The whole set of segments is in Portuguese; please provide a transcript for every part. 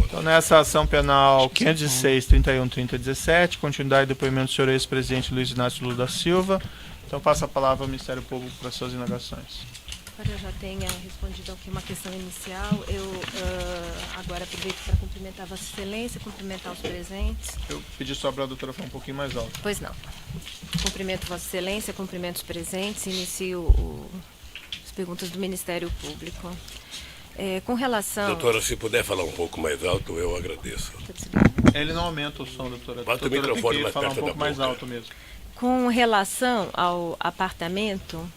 Então, nessa ação penal 506, 31, 30 e 17, continuidade do depoimento do senhor ex-presidente Luiz Inácio Lula da Silva. Então, passo a palavra ao Ministério Público para suas indagações. Embora eu já tenha respondido aqui uma questão inicial, eu agora aproveito para cumprimentar Vossa Excelência, cumprimentar os presentes. Eu pedi só para a doutora falar um pouquinho mais alto. Pois não. Cumprimento Vossa Excelência, cumprimento os presentes, inicio as perguntas do Ministério Público. Com relação... Doutora, se puder falar um pouco mais alto, eu agradeço. Ele não aumenta o som, doutora. Bota o microfone mais falar perto um pouco da mais boca. alto mesmo. Com relação ao apartamento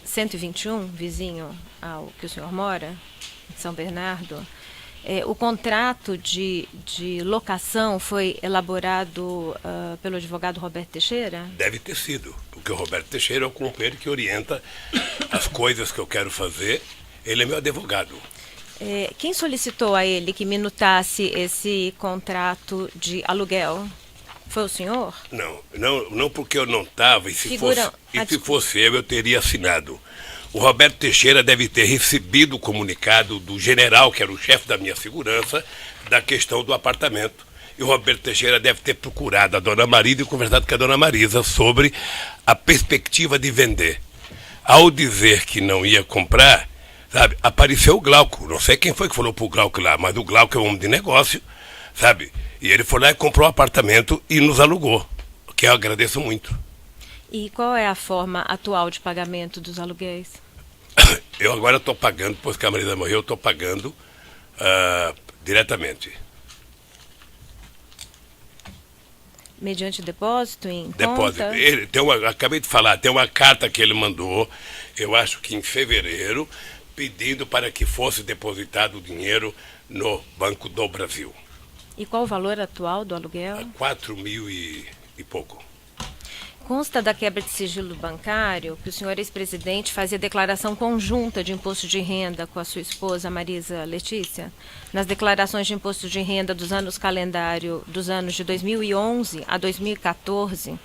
121, vizinho ao que o senhor mora, em São Bernardo, o contrato de locação foi elaborado pelo advogado Roberto Teixeira? Deve ter sido, porque o Roberto Teixeira é o companheiro que orienta as coisas que eu quero fazer. Ele é meu advogado. Quem solicitou a ele que minutasse esse contrato de aluguel? Foi o senhor? Não porque eu não estava, e se fosse eu teria assinado. O Roberto Teixeira deve ter recebido o comunicado do general, que era o chefe da minha segurança, da questão do apartamento. E o Roberto Teixeira deve ter procurado a dona Marisa e conversado com a dona Marisa sobre a perspectiva de vender. Ao dizer que não ia comprar, sabe, apareceu o Glauco. Não sei quem foi que falou pro Glauco lá, mas o Glauco é um homem de negócio, sabe? E ele foi lá e comprou um apartamento e nos alugou, que eu agradeço muito. E qual é a forma atual de pagamento dos aluguéis? Eu agora estou pagando, depois que a Marisa morreu, eu estou pagando diretamente. Mediante depósito em Depósito. conta? Acabei de falar, tem uma carta que ele mandou, eu acho que em fevereiro, pedindo para que fosse depositado o dinheiro no Banco do Brasil. E qual o valor atual do aluguel? 4 mil e pouco. Consta da quebra de sigilo bancário que o senhor ex-presidente fazia declaração conjunta de imposto de renda com a sua esposa Marisa Letícia? Nas declarações de imposto de renda dos anos calendário dos anos de 2011 a 2014,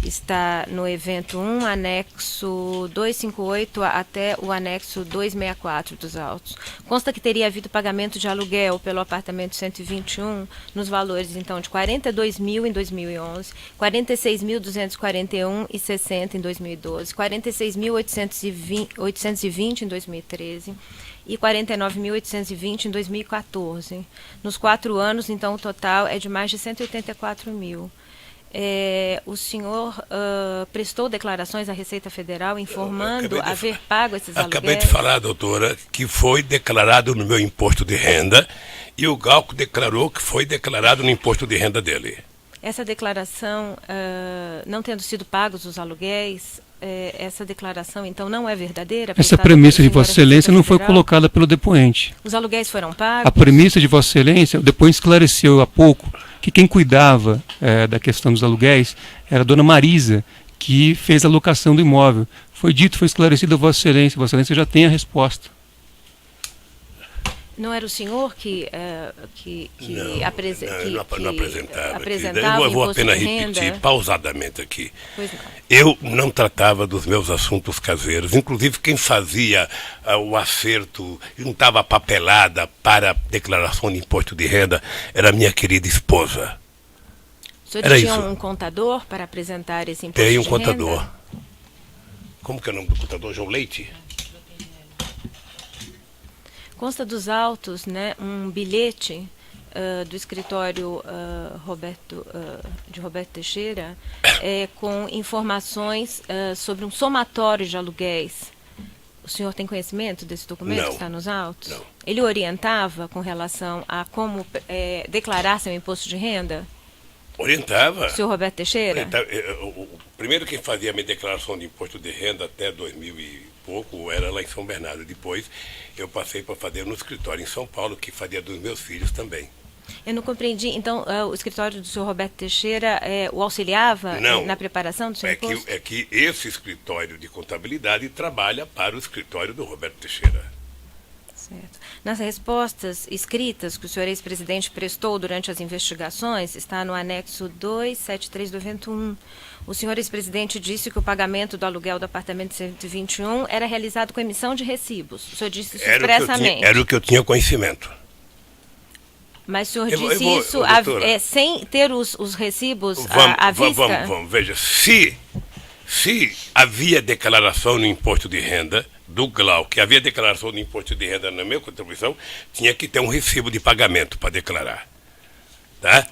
está no evento 1, anexo 258 até o anexo 264 dos autos. Consta que teria havido pagamento de aluguel pelo apartamento 121 nos valores, então, de 42 mil em 2011, 46.241,60 em 2012, 46.820 em 2013 e 49.820 em 2014. Nos 4 anos, então, o total é de mais de 184 mil. O senhor prestou declarações à Receita Federal informando haver pago esses aluguéis? Acabei de falar, doutora, que foi declarado no meu imposto de renda e o Glauco declarou que foi declarado no imposto de renda dele. Essa declaração, não tendo sido pagos os aluguéis, essa declaração, então, não é verdadeira? Essa premissa de Vossa Excelência não foi colocada pelo depoente. Os aluguéis foram pagos? A premissa de Vossa Excelência, o depoente esclareceu há pouco que quem cuidava da questão dos aluguéis era a dona Marisa, que fez a locação do imóvel. Foi dito, foi esclarecido a Vossa Excelência já tem a resposta. Não era o senhor que não apresentava. Eu vou apenas repetir pausadamente aqui. Eu não tratava dos meus assuntos caseiros. Inclusive, quem fazia o acerto, juntava a papelada para a declaração de imposto de renda, era a minha querida esposa. O senhor tinha um contador para apresentar esse imposto de renda? Tem um contador. Como que é o nome do contador? João Leite? Consta dos autos, né, um bilhete do escritório de Roberto Teixeira com informações sobre um somatório de aluguéis. O senhor tem conhecimento desse documento que está nos autos? Não. Ele orientava com relação a como declarar seu imposto de renda? Orientava. O senhor Roberto Teixeira? O primeiro que fazia a minha declaração de imposto de renda até 2000 e pouco era lá em São Bernardo. Depois eu passei para fazer no escritório em São Paulo, que fazia dos meus filhos também. Eu não compreendi. Então, o escritório do senhor Roberto Teixeira o auxiliava na preparação do seu imposto? É que esse escritório de contabilidade trabalha para o escritório do Roberto Teixeira. Certo. Nas respostas escritas que o senhor ex-presidente prestou durante as investigações, está no anexo 273 do evento 1. O senhor ex-presidente disse que o pagamento do aluguel do apartamento 121 era realizado com emissão de recibos. O senhor disse isso expressamente. Era o que eu tinha conhecimento. Mas o senhor Eu disse vou, isso doutora, sem ter os recibos à vista? Vamos. Veja, se havia declaração no imposto de renda do Glauco, que havia declaração do imposto de renda na minha contribuição, tinha que ter um recibo de pagamento para declarar. Tá?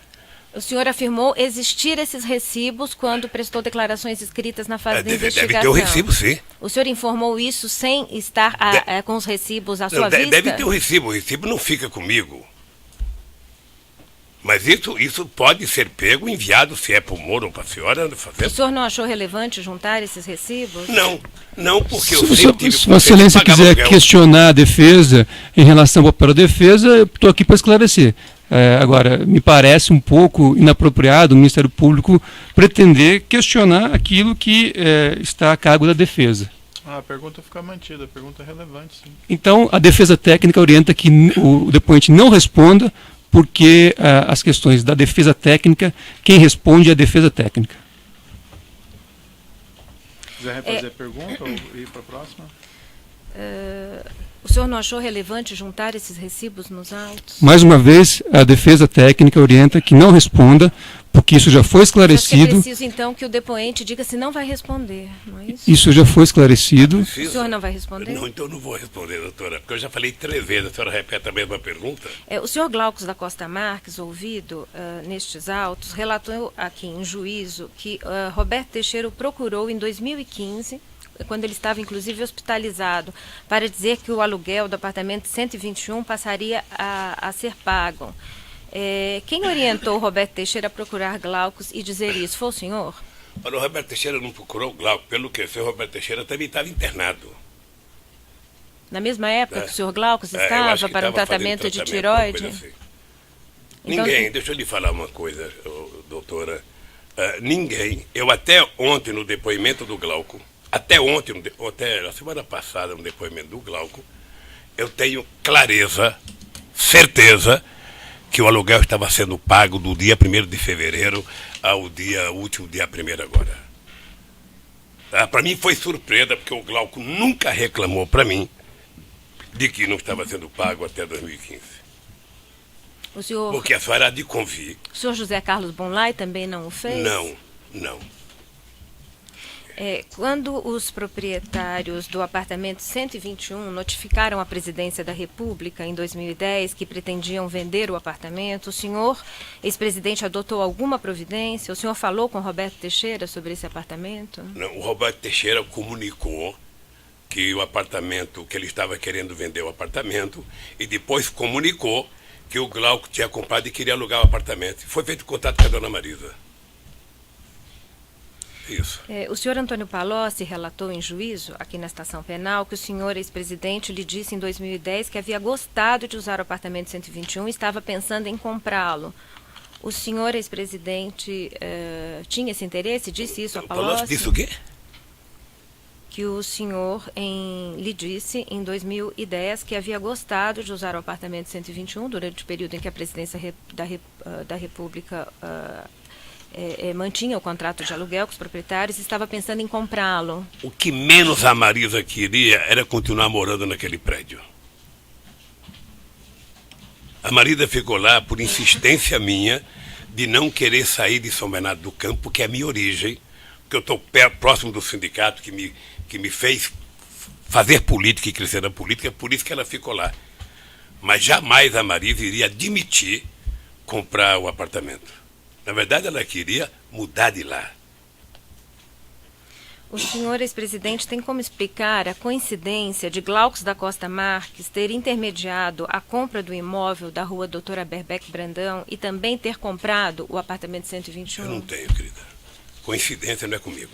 O senhor afirmou existir esses recibos quando prestou declarações escritas na fase da investigação. Deve ter o recibo, sim. O senhor informou isso sem estar com os recibos à sua vista? Deve ter o recibo não fica comigo. Mas isso pode ser pego, enviado, se é para o Moro ou para a senhora fazer. O senhor não achou relevante juntar esses recibos? Não, porque eu Se sempre tive... Vossa Excelência quiser questionar a defesa em relação ao papel da defesa, eu estou aqui para esclarecer. Agora, me parece um pouco inapropriado o Ministério Público pretender questionar aquilo que está a cargo da defesa. A pergunta fica mantida, a pergunta é relevante, sim. Então, a defesa técnica orienta que o depoente não responda, porque as questões da defesa técnica, quem responde é a defesa técnica. Quiser refazer a pergunta ou ir para a próxima? O senhor não achou relevante juntar esses recibos nos autos? Mais uma vez, a defesa técnica orienta que não responda, porque isso já foi esclarecido. É preciso, então, que o depoente diga se não vai responder, não é isso? Isso já foi esclarecido. O senhor não vai responder? Não, então eu não vou responder, doutora, porque eu já falei 3 vezes, a senhora repete a mesma pergunta. O senhor Glaucus da Costa Marques, ouvido nestes autos, relatou aqui em juízo que Roberto Teixeira o procurou em 2015, quando ele estava inclusive hospitalizado, para dizer que o aluguel do apartamento 121 passaria a ser pago. Quem orientou o Roberto Teixeira a procurar Glaucus e dizer isso? Foi o senhor? Olha, o Roberto Teixeira não procurou o Glauco, pelo que o senhor Roberto Teixeira também estava internado. Na mesma época que o senhor Glaucus eu estava acho que para um estava tratamento fazendo de alguma tireoide? coisa assim. Então, Ninguém, deixa eu lhe falar uma coisa, doutora. Ninguém, eu até ontem no depoimento do Glauco, até a semana passada no depoimento do Glauco, eu tenho clareza, certeza, que o aluguel estava sendo pago do dia 1º de fevereiro ao último dia 1º agora. Para mim foi surpresa, porque o Glauco nunca reclamou para mim de que não estava sendo pago até 2015. O senhor... Porque a senhora há de convir. O senhor José Carlos Bonlai também não o fez? Não. Quando os proprietários do apartamento 121 notificaram a Presidência da República em 2010 que pretendiam vender o apartamento, o senhor, ex-presidente, adotou alguma providência? O senhor falou com Roberto Teixeira sobre esse apartamento? Não, o Roberto Teixeira comunicou que o apartamento, que ele estava querendo vender o apartamento, e depois comunicou que o Glauco tinha comprado e queria alugar o apartamento. Foi feito contato com a dona Marisa. Isso. O senhor Antônio Palocci relatou em juízo, aqui na estação penal, que o senhor ex-presidente lhe disse em 2010 que havia gostado de usar o apartamento 121 e estava pensando em comprá-lo. O senhor ex-presidente tinha esse interesse? Disse isso a Palocci? Palocci disse o quê? Que o senhor lhe disse em 2010 que havia gostado de usar o apartamento 121 durante o período em que a presidência da República mantinha o contrato de aluguel com os proprietários e estava pensando em comprá-lo. O que menos a Marisa queria era continuar morando naquele prédio. A Marisa ficou lá por insistência minha de não querer sair de São Bernardo do Campo, que é a minha origem, porque eu estou próximo do sindicato que me fez fazer política e crescer na política, por isso que ela ficou lá. Mas jamais a Marisa iria admitir comprar o apartamento. Na verdade, ela queria mudar de lá. O senhor ex-presidente tem como explicar a coincidência de Glaucus da Costa Marques ter intermediado a compra do imóvel da rua Doutora Berbeck Brandão e também ter comprado o apartamento 121? Eu não tenho, querida. Coincidência não é comigo.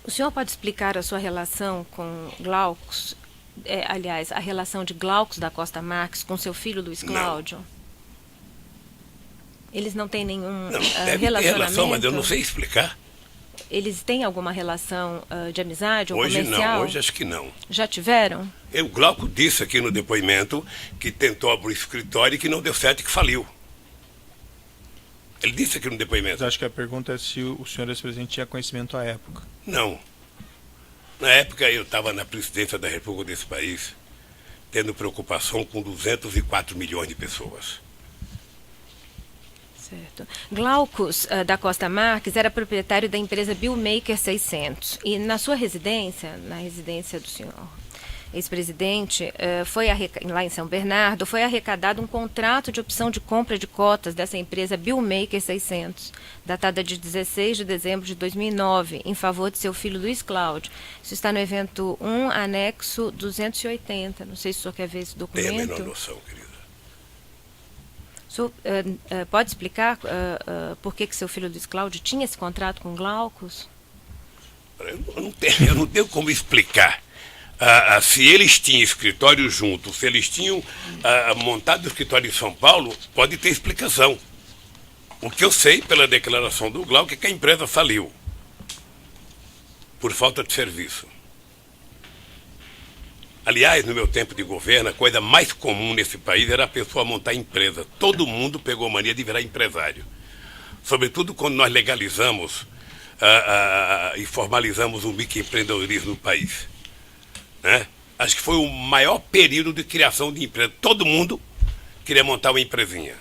O senhor pode explicar a sua relação com Glaucus, aliás, a relação de Glaucus da Costa Marques com seu filho Luiz Cláudio? Não. Eles não têm nenhum relacionamento? Ter relação, mas eu não sei explicar. Eles têm alguma relação de amizade ou hoje comercial? Não, hoje acho que não. Já tiveram? O Glauco disse aqui no depoimento que tentou abrir escritório e que não deu certo e que faliu. Ele disse aqui no depoimento. Mas acho que a pergunta é se o senhor ex-presidente tinha conhecimento à época. Não. Na época eu estava na presidência da República desse país, tendo preocupação com 204 milhões de pessoas. Certo. Glaucus da Costa Marques era proprietário da empresa Billmaker 600 e na sua residência, na residência do senhor ex-presidente, lá em São Bernardo, foi arrecadado um contrato de opção de compra de cotas dessa empresa Billmaker 600, datada de 16 de dezembro de 2009, em favor de seu filho Luiz Cláudio. Isso está no evento 1, anexo 280. Não sei se o senhor quer ver esse documento. Tenho a menor noção, querida. O senhor pode explicar por que seu filho Luiz Cláudio tinha esse contrato com Glaucus? Eu não tenho como explicar. Se eles tinham escritório junto, se eles tinham montado o escritório em São Paulo, pode ter explicação. O que eu sei, pela declaração do Glauco, é que a empresa faliu por falta de serviço. Aliás, no meu tempo de governo, a coisa mais comum nesse país era a pessoa montar empresa. Todo mundo pegou mania de virar empresário. Sobretudo quando nós legalizamos e formalizamos o microempreendedorismo no país. Né? Acho que foi o maior período de criação de empresa. Todo mundo queria montar uma empresinha.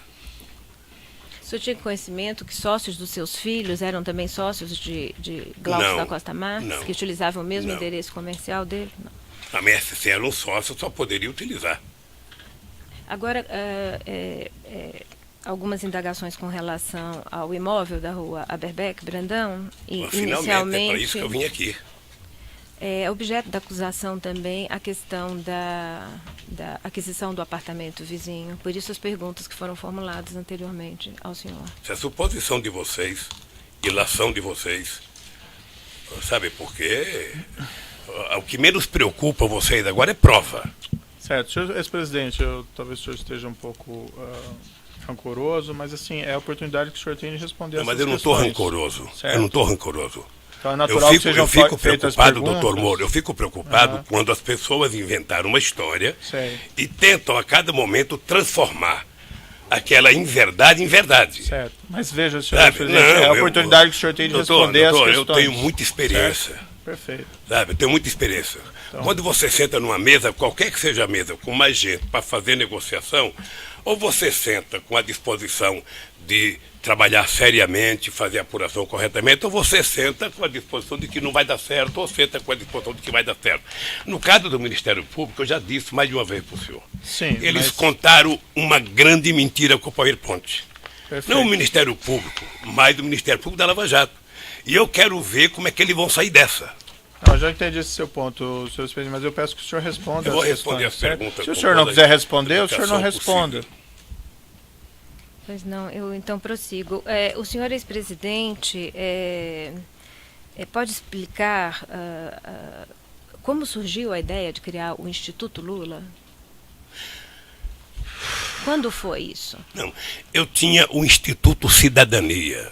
O senhor tinha conhecimento que sócios dos seus filhos eram também sócios de Glaucus da Costa Marques, que utilizavam o mesmo endereço comercial dele? Não. Se era um sócio, só poderia utilizar. Agora, algumas indagações com relação ao imóvel da rua Aberbeck, Brandão. E, finalmente, é para isso que eu vim aqui. É objeto da acusação também a questão da aquisição do apartamento vizinho. Por isso as perguntas que foram formuladas anteriormente ao senhor. Se a suposição de vocês, ilação de vocês, sabe por quê? O que menos preocupa vocês agora é prova. Certo. Senhor ex-presidente, talvez o senhor esteja um pouco rancoroso, mas assim, é a oportunidade que o senhor tem de responder essas questões. Mas eu não estou rancoroso. Certo. Eu não estou rancoroso. Então é natural que sejam fico feitas preocupado, perguntas. doutor Moro, eu fico preocupado quando as pessoas inventaram uma história Sei. e tentam a cada momento transformar aquela inverdade em verdade. Certo. Mas veja, senhor presidente, é a oportunidade que o senhor tem de responder as questões. Eu tenho muita experiência. Certo. Perfeito. Sabe, eu tenho muita experiência. Então, quando você senta numa mesa, qualquer que seja a mesa, com mais gente para fazer negociação, ou você senta com a disposição de trabalhar seriamente, fazer a apuração corretamente, ou você senta com a disposição de que não vai dar certo, ou senta com a disposição de que vai dar certo. No caso do Ministério Público, eu já disse mais de uma vez para o senhor. Sim, eles contaram uma grande mentira com o PowerPoint. Perfeito. Não o Ministério Público, mas o Ministério Público da Lava Jato. E eu quero ver como é que eles vão sair dessa. Não, eu já entendi esse seu ponto, senhor presidente, mas eu peço que o senhor responda. Eu vou responder as perguntas. Se o senhor não quiser responder, o senhor não responda. Pois não, eu então prossigo. O senhor ex-presidente pode explicar como surgiu a ideia de criar o Instituto Lula? Quando foi isso? Não, eu tinha o Instituto Cidadania,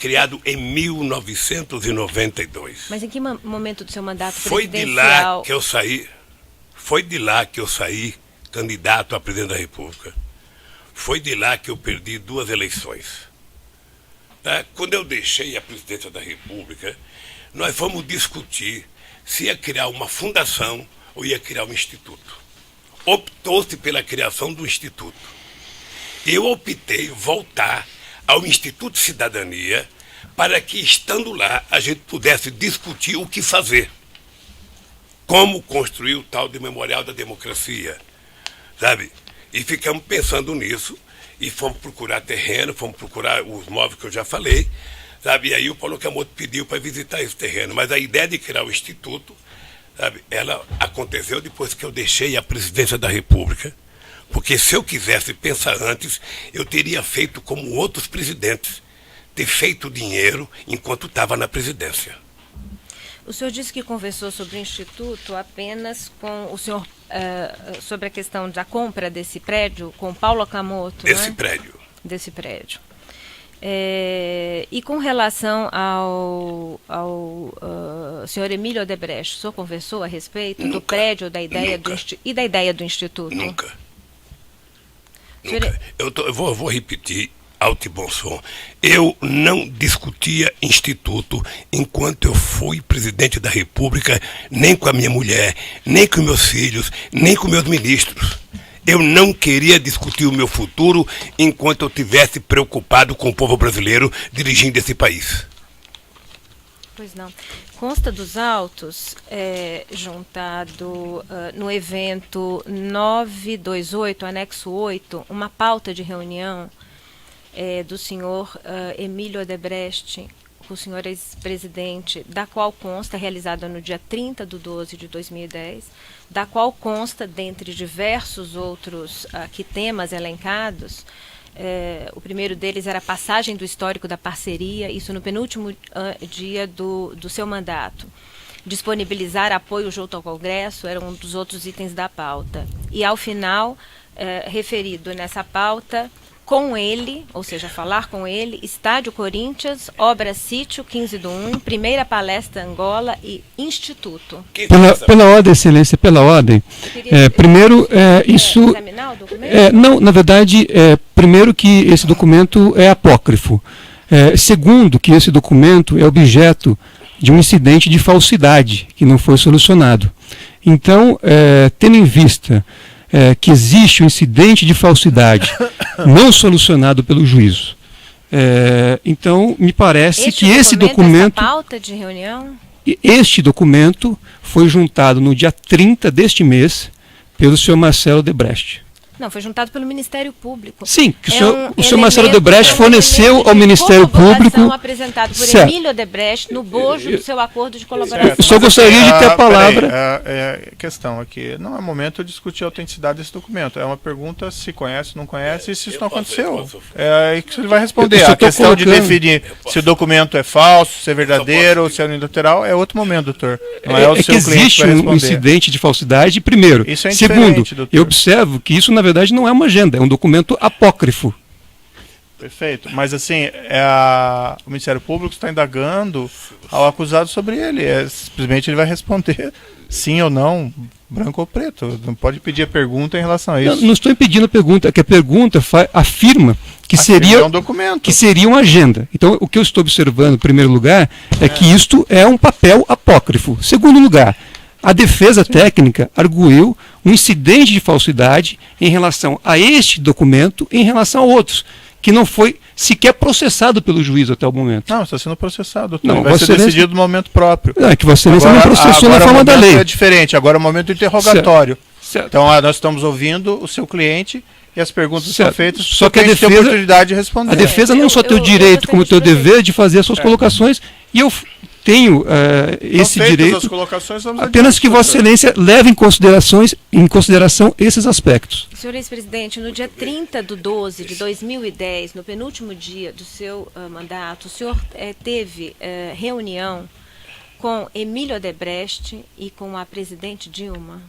criado em 1992. Mas em que momento do seu mandato Foi presidencial? Foi de lá que eu saí candidato a presidente da República. Foi de lá que eu perdi 2 eleições. Tá? Quando eu deixei a presidência da República, nós fomos discutir se ia criar uma fundação ou ia criar um instituto. Optou-se pela criação do instituto. Eu optei voltar ao Instituto Cidadania para que, estando lá, a gente pudesse discutir o que fazer. Como construir o tal de Memorial da Democracia, sabe? E ficamos pensando nisso e fomos procurar terreno, fomos procurar os móveis que eu já falei, sabe? E aí o Paulo Camoto pediu para visitar esse terreno. Mas a ideia de criar o Instituto, sabe, ela aconteceu depois que eu deixei a presidência da República, porque se eu quisesse pensar antes, eu teria feito como outros presidentes, ter feito dinheiro enquanto estava na presidência. O senhor disse que conversou sobre o Instituto apenas com o senhor, sobre a questão da compra desse prédio, com Paulo Camoto, Desse né? prédio. Desse prédio. E com relação ao senhor Emílio Odebrecht, o senhor conversou a respeito do prédio, da ideia e da ideia do Instituto? Nunca. Nunca. Eu vou repetir alto e bom som. Eu não discutia instituto enquanto eu fui presidente da República, nem com a minha mulher, nem com meus filhos, nem com meus ministros. Eu não queria discutir o meu futuro enquanto eu estivesse preocupado com o povo brasileiro dirigindo esse país. Pois não. Consta dos autos, juntado no evento 928, anexo 8, uma pauta de reunião do senhor Emílio Odebrecht, o senhor ex-presidente, da qual consta, realizada no dia 30/12/2010, da qual consta, dentre diversos outros temas elencados, o primeiro deles era a passagem do histórico da parceria, isso no penúltimo dia do seu mandato. Disponibilizar apoio junto ao Congresso era um dos outros itens da pauta. E, ao final, referido nessa pauta, com ele, ou seja, falar com ele, Estádio Corinthians, Obra Sítio, 15/1, primeira palestra Angola e Instituto. Pela ordem, Excelência, pela ordem. Primeiro, isso... examinar o documento? Não, na verdade, primeiro que esse documento é apócrifo. Segundo, que esse documento é objeto de um incidente de falsidade que não foi solucionado. Então, tendo em vista que existe um incidente de falsidade não solucionado pelo juízo. Então, me parece que esse documento... Essa pauta de reunião? Este documento foi juntado no dia 30 deste mês pelo senhor Marcelo Odebrecht. Não, foi juntado pelo Ministério Público. Sim, que o senhor Marcelo Odebrecht forneceu ao Ministério Público... apresentado por Emílio Odebrecht no bojo do seu acordo de colaboração. Eu só gostaria de ter a palavra... Questão aqui, não é momento de discutir a autenticidade desse documento. É uma pergunta se conhece, não conhece, e se isso não aconteceu. É aí que ele vai responder. A questão de definir se o documento é falso, se é verdadeiro, se é unilateral, é outro momento, doutor. Não é o seu que existe um incidente de falsidade, primeiro. Isso é segundo, doutor. eu observo que isso, na verdade, não é uma agenda, é um documento apócrifo. Perfeito. Mas, assim, o Ministério Público está indagando ao acusado sobre ele. Simplesmente ele vai responder sim ou não, branco ou preto. Não pode pedir a pergunta em relação a isso. Não estou impedindo a pergunta, é que a pergunta afirma que seria um documento. Que seria uma agenda. Então, o que eu estou observando, em primeiro lugar, é que isto é um papel apócrifo. Segundo lugar, a defesa técnica arguiu um incidente de falsidade em relação a este documento e em relação a outros, que não foi sequer processado pelo juiz até o momento. Não, está sendo processado, doutor. Não, vai ser decidido no momento próprio. Não, é que Vossa Excelência não processou na forma da lei. É diferente, agora é o momento do interrogatório. Certo. Então, nós estamos ouvindo o seu cliente e as perguntas são feitas, só que a defesa tem a oportunidade de responder. A defesa não só tem o direito, como tem o dever de fazer as suas colocações, e eu tenho esse direito, apenas que Vossa Excelência leve em consideração esses aspectos. Senhor ex-presidente, no dia 30/12/2010, no penúltimo dia do seu mandato, o senhor teve reunião com Emílio Odebrecht e com a presidente Dilma?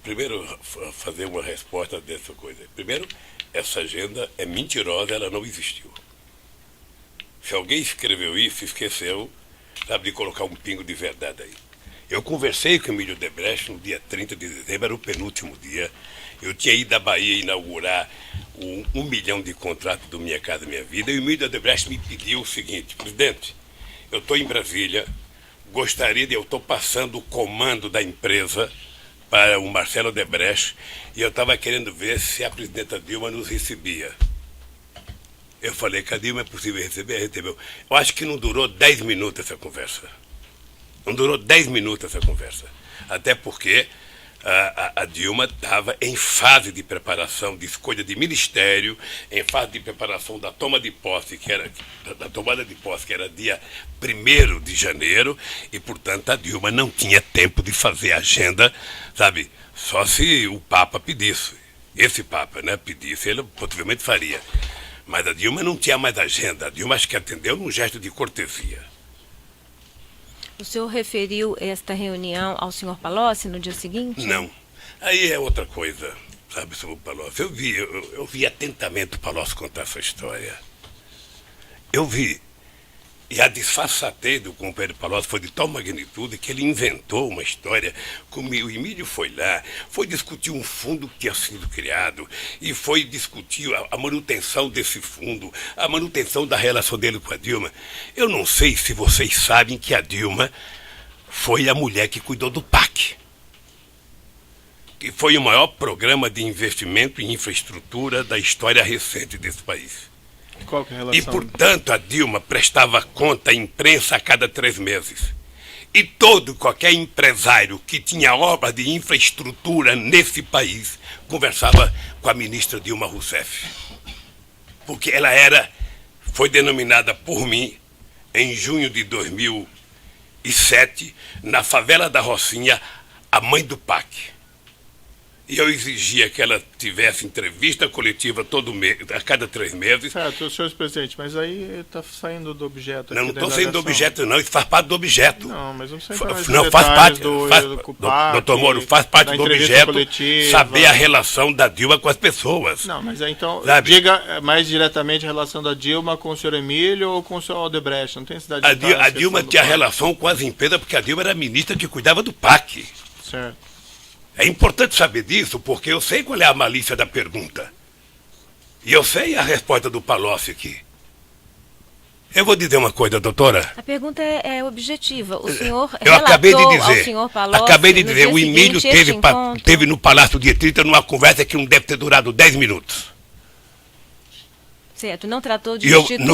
Primeiro, fazer uma resposta dessa coisa. Primeiro, essa agenda é mentirosa, ela não existiu. Se alguém escreveu isso, esqueceu, sabe, de colocar um pingo de verdade aí. Eu conversei com o Emílio Odebrecht no dia 30 de dezembro, era o penúltimo dia. Eu tinha ido à Bahia inaugurar o 1 milhão de contratos do Minha Casa Minha Vida, e o Emílio Odebrecht me pediu o seguinte: presidente, eu estou em Brasília, eu estou passando o comando da empresa para o Marcelo Odebrecht, e eu estava querendo ver se a presidenta Dilma nos recebia. Eu falei que a Dilma é possível receber, recebeu. Eu acho que não durou 10 minutos essa conversa. Não durou 10 minutos essa conversa. Até porque a Dilma estava em fase de preparação, de escolha de ministério, em fase de preparação da tomada de posse, que era dia 1º de janeiro, e, portanto, a Dilma não tinha tempo de fazer agenda, sabe, só se o Papa pedisse. Esse Papa, né, pedisse, ele possivelmente faria. Mas a Dilma não tinha mais agenda. A Dilma acho que atendeu num gesto de cortesia. O senhor referiu esta reunião ao senhor Palocci no dia seguinte? Não. Aí é outra coisa, sabe, sobre o Palocci. Eu vi atentamente o Palocci contar essa história. Eu vi. E a disfarçatez do companheiro Palocci foi de tal magnitude que ele inventou uma história, como o Emílio foi lá, foi discutir um fundo que tinha sido criado e foi discutir a manutenção desse fundo, a manutenção da relação dele com a Dilma. Eu não sei se vocês sabem que a Dilma foi a mulher que cuidou do PAC, que foi o maior programa de investimento em infraestrutura da história recente desse país. Qual que é a relação? E, portanto, a Dilma prestava conta à imprensa a cada 3 meses. E qualquer empresário que tinha obra de infraestrutura nesse país conversava com a ministra Dilma Rousseff. Porque ela foi denominada por mim, em junho de 2007, na favela da Rocinha, a mãe do PAC. E eu exigia que ela tivesse entrevista coletiva a cada 3 meses. Certo, senhor presidente, mas aí está saindo do objeto. Não estou saindo do objeto, não. Isso faz parte do objeto. Não, mas não precisa entrar não, faz parte. Doutor Moro, faz parte do objeto coletiva. Saber a relação da Dilma com as pessoas. Não, mas então, sabe? Diga mais diretamente a relação da Dilma com o senhor Emílio ou com o senhor Odebrecht. Não tem necessidade de a Dilma tinha relação com as empresas, porque a Dilma era a ministra que cuidava do PAC. Certo. É importante saber disso, porque eu sei qual é a malícia da pergunta. E eu sei a resposta do Palocci aqui. Eu vou dizer uma coisa, doutora. A pergunta é objetiva. O senhor eu acabei de dizer, ao senhor Palocci, o Emílio teve no Palácio Dia 30 numa conversa que não deve ter durado 10 minutos. Certo, não tratou de instituto,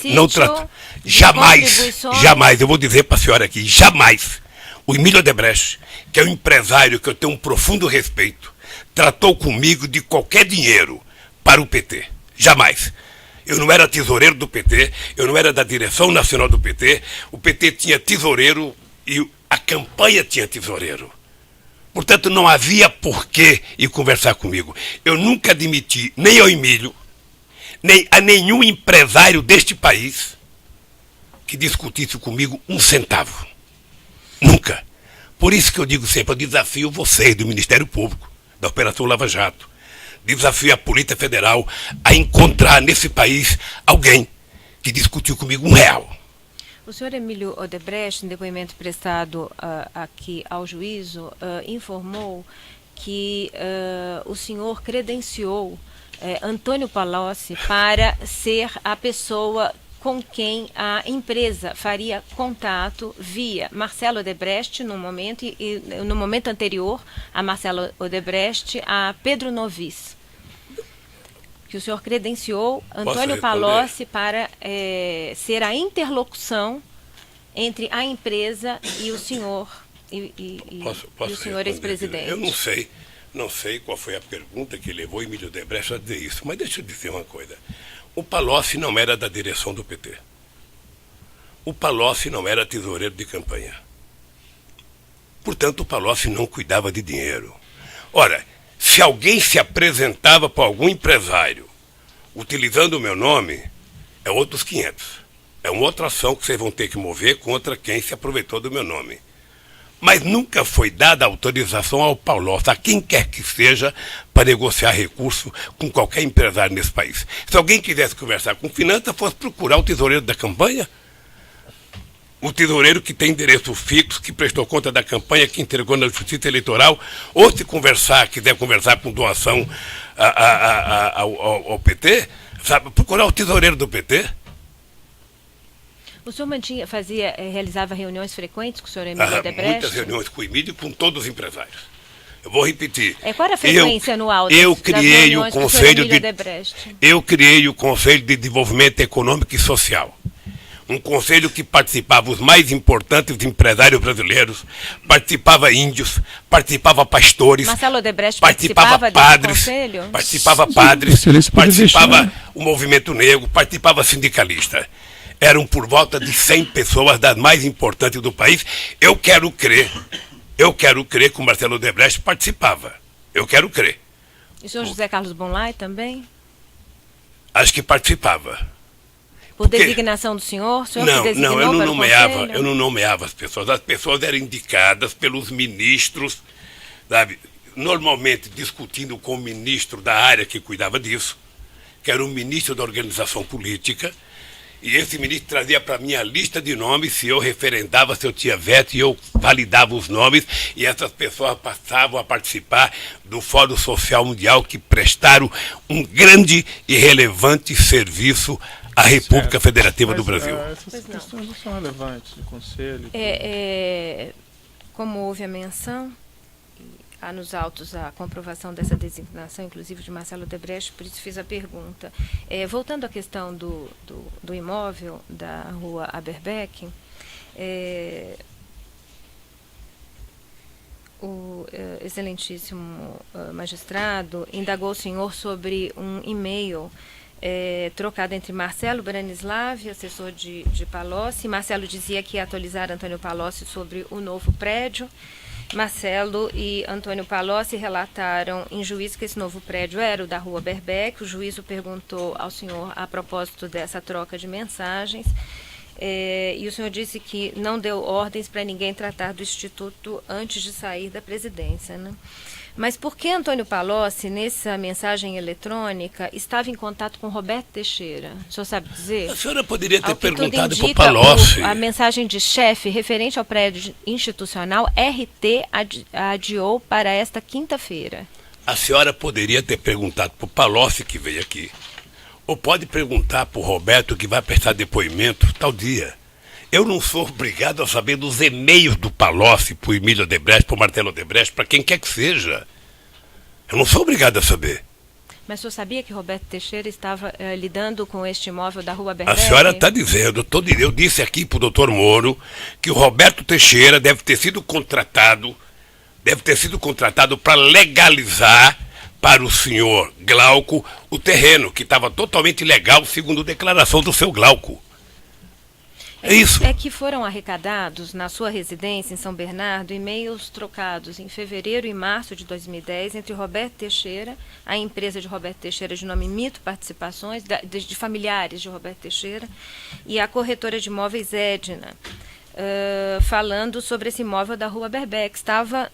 não tratou. Jamais, eu vou dizer para a senhora aqui, jamais. O Emílio Odebrecht, que é um empresário que eu tenho um profundo respeito, tratou comigo de qualquer dinheiro para o PT. Jamais. Eu não era tesoureiro do PT, eu não era da direção nacional do PT, o PT tinha tesoureiro e a campanha tinha tesoureiro. Portanto, não havia porquê ir conversar comigo. Eu nunca admiti, nem ao Emílio, nem a nenhum empresário deste país que discutisse comigo um centavo. Nunca. Por isso que eu digo sempre, eu desafio vocês do Ministério Público, da Operação Lava Jato, desafio a Polícia Federal a encontrar nesse país alguém que discutiu comigo R$1. O senhor Emílio Odebrecht, em depoimento prestado aqui ao juízo, informou que o senhor credenciou Antônio Palocci para ser a pessoa com quem a empresa faria contato via Marcelo Odebrecht no momento e no momento anterior a Marcelo Odebrecht a Pedro Novis. Que o senhor credenciou Antônio Palocci para ser a interlocução entre a empresa e o senhor e o senhor ex-presidente. Eu não sei qual foi a pergunta que levou Emílio Odebrecht a dizer isso, mas deixa eu dizer uma coisa. O Palocci não era da direção do PT. O Palocci não era tesoureiro de campanha. Portanto, o Palocci não cuidava de dinheiro. Ora, se alguém se apresentava para algum empresário utilizando o meu nome, é outros 500. É uma outra ação que vocês vão ter que mover contra quem se aproveitou do meu nome. Mas nunca foi dada autorização ao Palocci, a quem quer que seja, para negociar recurso com qualquer empresário nesse país. Se alguém quisesse conversar com finanças, fosse procurar o tesoureiro da campanha. O tesoureiro que tem endereço fixo, que prestou conta da campanha, que entregou na Justiça Eleitoral, ou se quiser conversar com doação ao PT, sabe, procurar o tesoureiro do PT. O senhor realizava reuniões frequentes com o senhor Emílio Odebrecht? Muitas reuniões com o Emílio e com todos os empresários. Eu vou repetir. Qual era a frequência anual das reuniões com o senhor Emílio Odebrecht? Eu criei o Conselho de Desenvolvimento Econômico e Social. Um conselho que participava os mais importantes empresários brasileiros, participava índios, participava pastores, Marcelo Odebrecht participava padres, participava o movimento negro, participava sindicalista. Eram por volta de 100 pessoas das mais importantes do país. Eu quero crer que o Marcelo Odebrecht participava. Eu quero crer. E o senhor José Carlos Bonlai também? Acho que participava. Por designação do senhor? Não, eu não nomeava as pessoas. As pessoas eram indicadas pelos ministros, sabe? Normalmente discutindo com o ministro da área que cuidava disso, que era o ministro da organização política, E esse ministro trazia para mim a lista de nomes, se eu referendava, se eu tinha veto, e eu validava os nomes, e essas pessoas passavam a participar do Fórum Social Mundial, que prestaram um grande e relevante serviço à República Federativa do Brasil. Essas questões não são relevantes, de conselho. Como houve a menção, há nos autos a comprovação dessa designação, inclusive de Marcelo Odebrecht, por isso fiz a pergunta. Voltando à questão do imóvel da rua Aberbeck, o excelentíssimo magistrado indagou o senhor sobre um e-mail trocado entre Marcelo Branislav, assessor de Palocci. Marcelo dizia que ia atualizar Antônio Palocci sobre o novo prédio. Marcelo e Antônio Palocci relataram em juízo que esse novo prédio era o da rua Aberbeck. O juízo perguntou ao senhor a propósito dessa troca de mensagens. E o senhor disse que não deu ordens para ninguém tratar do Instituto antes de sair da presidência, né? Mas por que Antônio Palocci, nessa mensagem eletrônica, estava em contato com Roberto Teixeira? O senhor sabe dizer? A senhora poderia ter perguntado para o Palocci. A mensagem de chefe referente ao prédio institucional, RT adiou para esta quinta-feira. A senhora poderia ter perguntado para o Palocci, que veio aqui. Ou pode perguntar para o Roberto, que vai prestar depoimento tal dia. Eu não sou obrigado a saber dos e-mails do Palocci para o Emílio Odebrecht, para o Marcelo Odebrecht, para quem quer que seja. Eu não sou obrigado a saber. Mas o senhor sabia que Roberto Teixeira estava lidando com este imóvel da rua Aberbeck? A senhora está dizendo, eu disse aqui para o doutor Moro, que o Roberto Teixeira deve ter sido contratado para legalizar para o senhor Glauco o terreno, que estava totalmente legal, segundo a declaração do seu Glauco. É isso. É que foram arrecadados na sua residência em São Bernardo e-mails trocados em fevereiro e março de 2010 entre Roberto Teixeira, a empresa de Roberto Teixeira de nome Mito Participações, de familiares de Roberto Teixeira, e a corretora de imóveis Edna, falando sobre esse imóvel da rua Aberbeck. Estava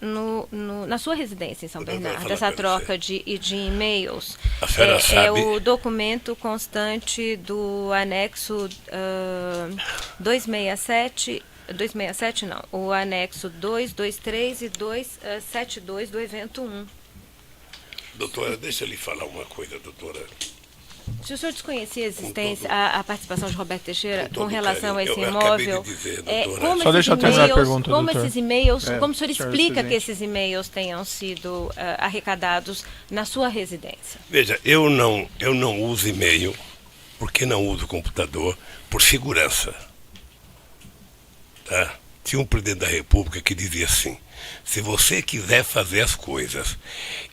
na sua residência em São Bernardo, essa troca de e-mails. A senhora sabe. É o documento constante do anexo 267 não, o anexo 223 e 272 do evento 1. Doutora, deixa eu lhe falar uma coisa, doutora. Se o senhor desconhecia a existência, a participação de Roberto Teixeira com relação a esse imóvel, só deixa eu terminar a pergunta, como doutor. Esses e-mails, como o senhor explica que esses e-mails tenham sido arrecadados na sua residência? Veja, eu não uso e-mail, porque não uso computador, por segurança. Tá? Tinha um presidente da República que dizia assim: se você quiser fazer as coisas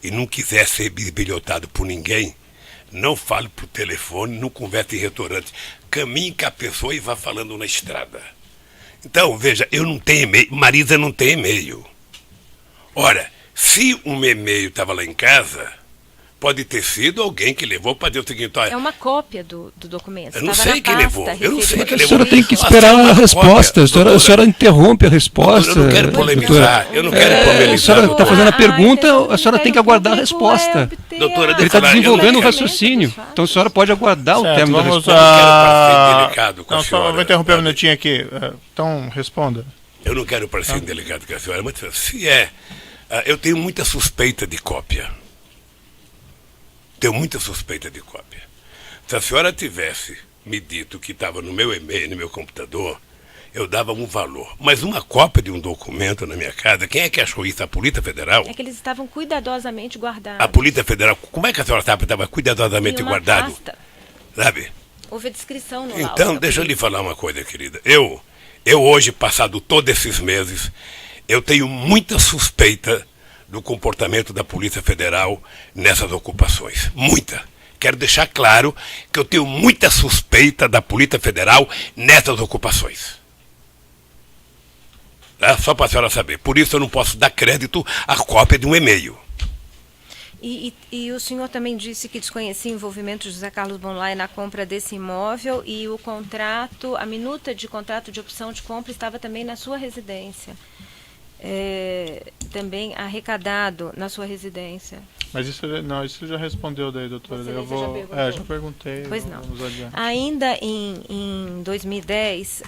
e não quiser ser bisbilhotado por ninguém, não fale por telefone, não converse em restaurante. Caminhe com a pessoa e vá falando na estrada. Então, veja, eu não tenho e-mail, Marisa não tem e-mail. Ora, se um e-mail estava lá em casa, pode ter sido alguém que levou para dizer o seguinte: olha, é uma cópia do documento. Eu não sei quem levou. Eu não sei quem levou. A senhora tem que esperar a resposta. A senhora interrompe a resposta. Eu não quero polemizar. Eu não quero polemizar. A senhora está fazendo a pergunta, a senhora tem que aguardar a resposta. Doutora, ele está desenvolvendo um raciocínio. Então a senhora pode aguardar o termo da resposta. Eu não quero parecer delicado com a senhora. Só vou interromper um minutinho aqui. Então, responda. Eu não quero parecer delicado com a senhora, mas se eu tenho muita suspeita de cópia. Tenho muita suspeita de cópia. Se a senhora tivesse me dito que estava no meu e-mail, no meu computador, eu dava um valor. Mas uma cópia de um documento na minha casa, quem é que achou isso? A Polícia Federal? É que eles estavam cuidadosamente guardados. A Polícia Federal, como é que a senhora sabe que estava cuidadosamente guardado? Pasta. Sabe? Houve a descrição no laudo. Então, deixa eu lhe falar uma coisa, querida. Eu hoje, passado todos esses meses, eu tenho muita suspeita do comportamento da Polícia Federal nessas ocupações. Muita. Quero deixar claro que eu tenho muita suspeita da Polícia Federal nessas ocupações. Tá? Só para a senhora saber. Por isso eu não posso dar crédito à cópia de um e-mail. E o senhor também disse que desconhecia o envolvimento de José Carlos Bonlai na compra desse imóvel e o contrato, a minuta de contrato de opção de compra estava também na sua residência. também arrecadado na sua residência? Mas isso já respondeu daí, doutora. Você Eu já perguntou? já perguntei. Pois não. Vamos adiante. Ainda em 2010,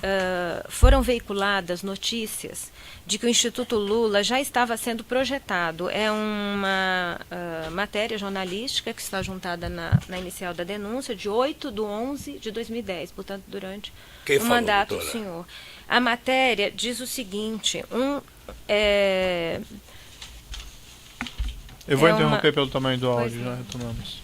foram veiculadas notícias de que o Instituto Lula já estava sendo projetado. É uma matéria jornalística que está juntada na inicial da denúncia, de 8/11/2010, portanto, durante o mandato do senhor. A matéria diz o seguinte, eu vou interromper pelo tamanho do áudio, já retomamos.